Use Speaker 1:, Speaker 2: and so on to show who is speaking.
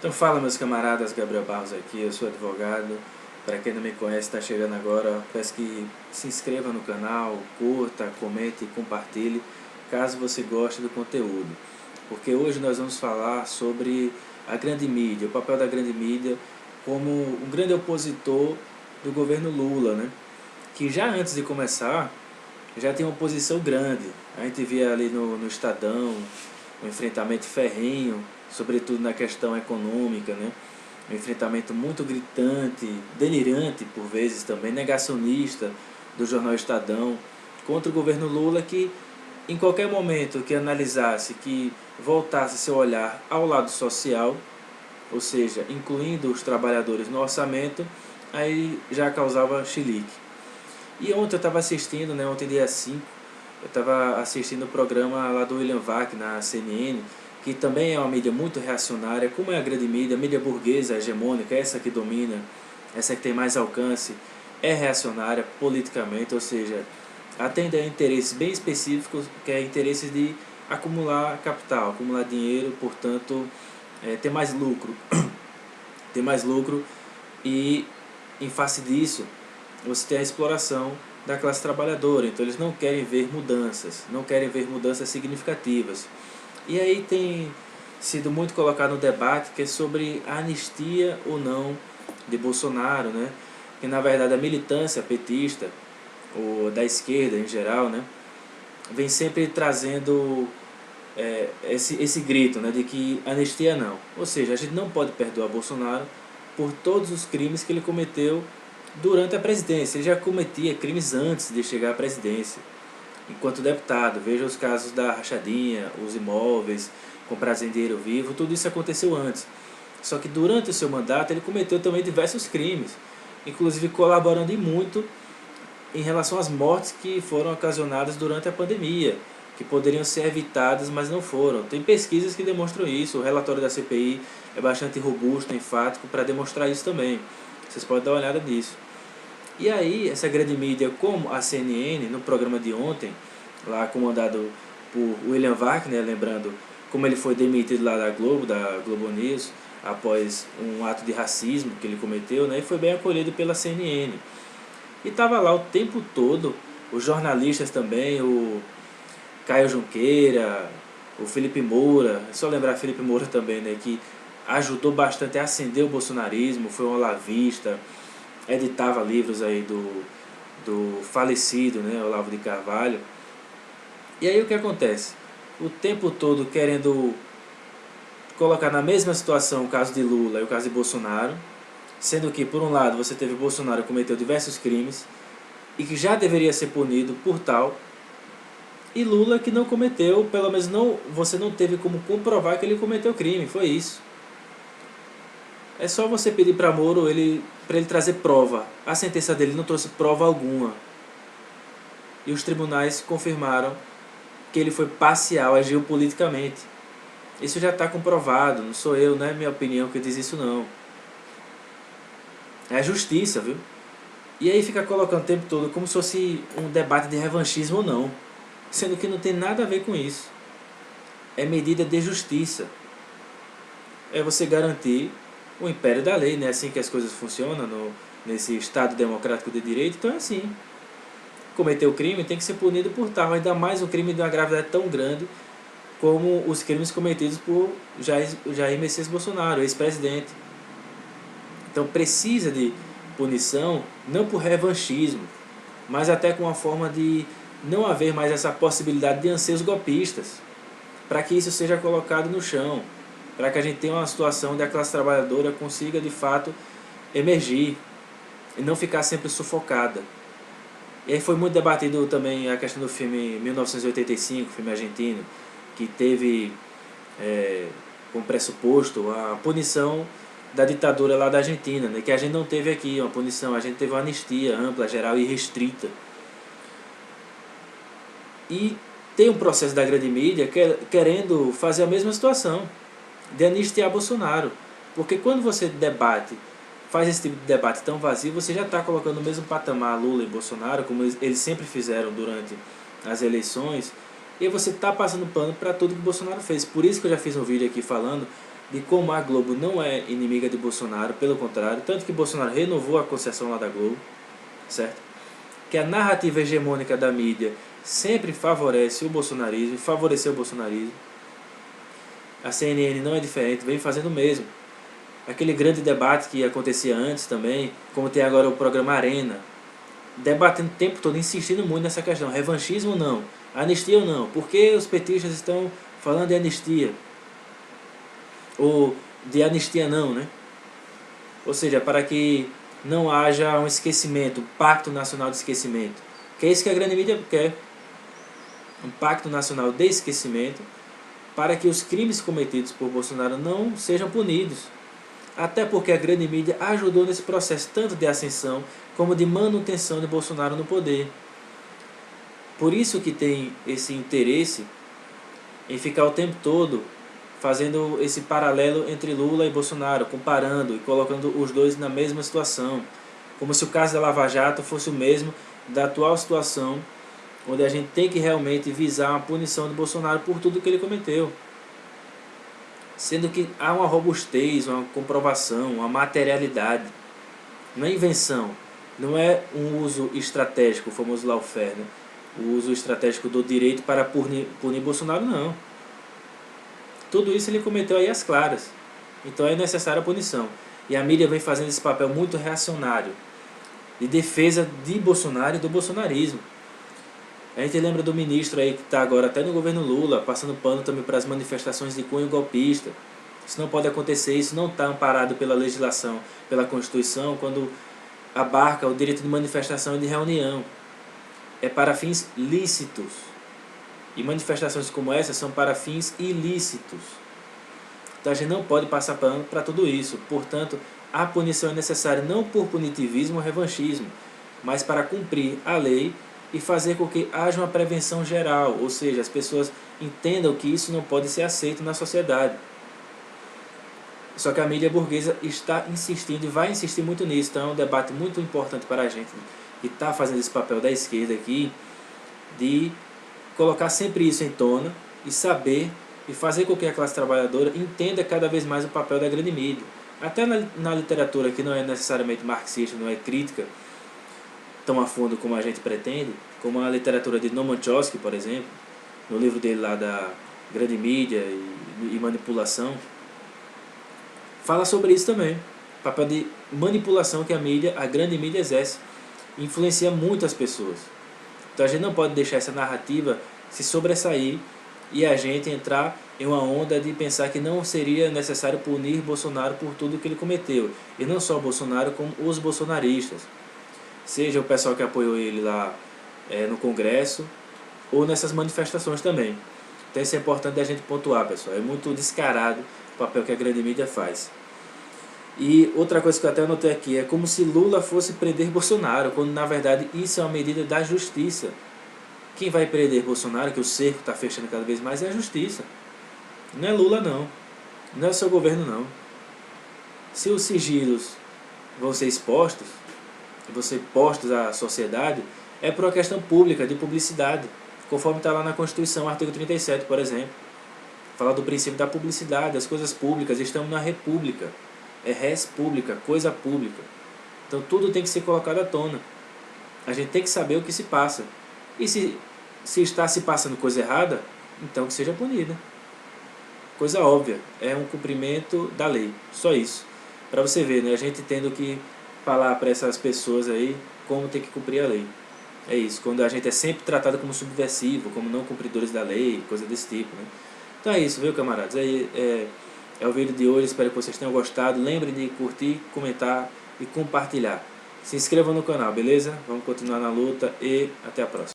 Speaker 1: Então fala, meus camaradas, Gabriel Barros aqui, eu sou advogado. Para quem não me conhece, está chegando agora, peço que se inscreva no canal, curta, comente e compartilhe, caso você goste do conteúdo. Porque hoje nós vamos falar sobre a grande mídia, o papel da grande mídia como um grande opositor do governo Lula, né? Que já antes de começar, já tem uma oposição grande. A gente via ali no Estadão um enfrentamento ferrenho, sobretudo na questão econômica, né? Um enfrentamento muito gritante, delirante por vezes também, negacionista do jornal Estadão contra o governo Lula, que em qualquer momento que analisasse, que voltasse seu olhar ao lado social, ou seja, incluindo os trabalhadores no orçamento, aí já causava chilique. E ontem eu estava assistindo, né, ontem dia 5, eu estava assistindo o programa lá do William Vac na CNN, que também é uma mídia muito reacionária, como é a grande mídia, a mídia burguesa, hegemônica, essa que domina, essa que tem mais alcance, é reacionária politicamente, ou seja, atende a interesses bem específicos, que é interesses de acumular capital, acumular dinheiro, portanto, ter mais lucro, ter mais lucro e, em face disso, você tem a exploração da classe trabalhadora. Então eles não querem ver mudanças, não querem ver mudanças significativas. E aí tem sido muito colocado no debate que é sobre a anistia ou não de Bolsonaro, né? Que na verdade a militância petista, ou da esquerda em geral, né, vem sempre trazendo esse grito, né, de que anistia não. Ou seja, a gente não pode perdoar Bolsonaro por todos os crimes que ele cometeu durante a presidência. Ele já cometia crimes antes de chegar à presidência, enquanto deputado. Veja os casos da rachadinha, os imóveis comprados em dinheiro vivo, tudo isso aconteceu antes. Só que durante o seu mandato ele cometeu também diversos crimes, inclusive colaborando e muito em relação às mortes que foram ocasionadas durante a pandemia, que poderiam ser evitadas, mas não foram. Tem pesquisas que demonstram isso, o relatório da CPI é bastante robusto, enfático, para demonstrar isso também. Vocês podem dar uma olhada nisso. E aí, essa grande mídia, como a CNN, no programa de ontem, lá comandado por William Vac, né, lembrando como ele foi demitido lá da Globo News, após um ato de racismo que ele cometeu, né, e foi bem acolhido pela CNN. E estava lá o tempo todo, os jornalistas também, o Caio Junqueira, o Felipe Moura, é só lembrar Felipe Moura também, né, que ajudou bastante a acender o bolsonarismo, foi um olavista, editava livros aí do falecido, né, Olavo de Carvalho. E aí o que acontece? O tempo todo querendo colocar na mesma situação o caso de Lula e o caso de Bolsonaro, sendo que, por um lado, você teve Bolsonaro que cometeu diversos crimes e que já deveria ser punido por tal, e Lula que não cometeu, pelo menos não, você não teve como comprovar que ele cometeu crime, foi isso. É só você pedir para Moro para ele trazer prova. A sentença dele não trouxe prova alguma. E os tribunais confirmaram que ele foi parcial, agiu politicamente. Isso já está comprovado, não sou eu, não é minha opinião que diz isso não. É a justiça, viu? E aí fica colocando o tempo todo como se fosse um debate de revanchismo ou não. Sendo que não tem nada a ver com isso. É medida de justiça. É você garantir o império da lei, né? É assim que as coisas funcionam nesse Estado democrático de direito, então é assim. Cometeu crime tem que ser punido por tal, ainda mais um crime de uma gravidade tão grande como os crimes cometidos por Jair Messias Bolsonaro, ex-presidente. Então precisa de punição, não por revanchismo, mas até com uma forma de não haver mais essa possibilidade de anseios golpistas, para que isso seja colocado no chão, para que a gente tenha uma situação onde a classe trabalhadora consiga de fato emergir e não ficar sempre sufocada. E aí foi muito debatido também a questão do filme 1985, filme argentino, que teve como pressuposto a punição da ditadura lá da Argentina, né, que a gente não teve aqui uma punição, a gente teve uma anistia ampla, geral e restrita. E tem um processo da grande mídia querendo fazer a mesma situação, de anistiar Bolsonaro. Porque quando você debate, faz esse tipo de debate tão vazio, você já está colocando no mesmo patamar Lula e Bolsonaro, como eles sempre fizeram durante as eleições, e você está passando pano para tudo que o Bolsonaro fez. Por isso que eu já fiz um vídeo aqui falando de como a Globo não é inimiga de Bolsonaro, pelo contrário, tanto que Bolsonaro renovou a concessão lá da Globo, certo? Que a narrativa hegemônica da mídia sempre favorece o bolsonarismo, favoreceu o bolsonarismo. A CNN não é diferente, vem fazendo o mesmo. Aquele grande debate que acontecia antes também, como tem agora o programa Arena, debatendo o tempo todo, insistindo muito nessa questão, revanchismo ou não, anistia ou não, por que os petistas estão falando de anistia? Ou de anistia não, né? Ou seja, para que não haja um esquecimento, um pacto nacional de esquecimento. Que é isso que a grande mídia quer. Um pacto nacional de esquecimento para que os crimes cometidos por Bolsonaro não sejam punidos. Até porque a grande mídia ajudou nesse processo tanto de ascensão como de manutenção de Bolsonaro no poder. Por isso que tem esse interesse em ficar o tempo todo fazendo esse paralelo entre Lula e Bolsonaro, comparando e colocando os dois na mesma situação, como se o caso da Lava Jato fosse o mesmo da atual situação, onde a gente tem que realmente visar uma punição de Bolsonaro por tudo que ele cometeu. Sendo que há uma robustez, uma comprovação, uma materialidade. Não é invenção, não é um uso estratégico, o famoso lawfare, né? O uso estratégico do direito para punir Bolsonaro, não. Tudo isso ele cometeu aí às claras. Então é necessária a punição. E a mídia vem fazendo esse papel muito reacionário, de defesa de Bolsonaro e do bolsonarismo. A gente lembra do ministro aí que está agora até no governo Lula, passando pano também para as manifestações de cunho golpista. Isso não pode acontecer, isso não está amparado pela legislação, pela Constituição, quando abarca o direito de manifestação e de reunião. É para fins lícitos. E manifestações como essa são para fins ilícitos. Então a gente não pode passar pano para tudo isso. Portanto, a punição é necessária não por punitivismo ou revanchismo, mas para cumprir a lei e fazer com que haja uma prevenção geral, ou seja, as pessoas entendam que isso não pode ser aceito na sociedade. Só que a mídia burguesa está insistindo e vai insistir muito nisso. Então é um debate muito importante para a gente que está fazendo esse papel da esquerda aqui, de colocar sempre isso em tona e saber e fazer com que a classe trabalhadora entenda cada vez mais o papel da grande mídia. Até na literatura que não é necessariamente marxista, não é crítica tão a fundo como a gente pretende, como a literatura de Noam Chomsky, por exemplo, no livro dele lá da grande mídia e manipulação, fala sobre isso também. O papel de manipulação que a grande mídia exerce, influencia muito as pessoas. Então a gente não pode deixar essa narrativa se sobressair e a gente entrar em uma onda de pensar que não seria necessário punir Bolsonaro por tudo que ele cometeu. E não só Bolsonaro, como os bolsonaristas. Seja o pessoal que apoiou ele lá no Congresso ou nessas manifestações também. Então isso é importante a gente pontuar, pessoal. É muito descarado o papel que a grande mídia faz. E outra coisa que eu até anotei aqui é como se Lula fosse prender Bolsonaro, quando na verdade isso é uma medida da justiça. Quem vai prender Bolsonaro, que o cerco está fechando cada vez mais, é a justiça. Não é Lula não, não é o seu governo não. Se os sigilos vão ser expostos, vão ser postos à sociedade, é por uma questão pública, de publicidade, conforme está lá na Constituição, artigo 37, por exemplo. Fala do princípio da publicidade, das coisas públicas, estamos na república. É res pública, coisa pública. Então tudo tem que ser colocado à tona. A gente tem que saber o que se passa. E se está se passando coisa errada, então que seja punida. Coisa óbvia, é um cumprimento da lei, só isso. Para você ver, né, a gente tendo que falar para essas pessoas aí como tem que cumprir a lei. É isso, quando a gente é sempre tratado como subversivo, como não cumpridores da lei, coisa desse tipo, né? Então é isso, viu, camaradas? É o vídeo de hoje, espero que vocês tenham gostado. Lembrem de curtir, comentar e compartilhar. Se inscrevam no canal, beleza? Vamos continuar na luta e até a próxima.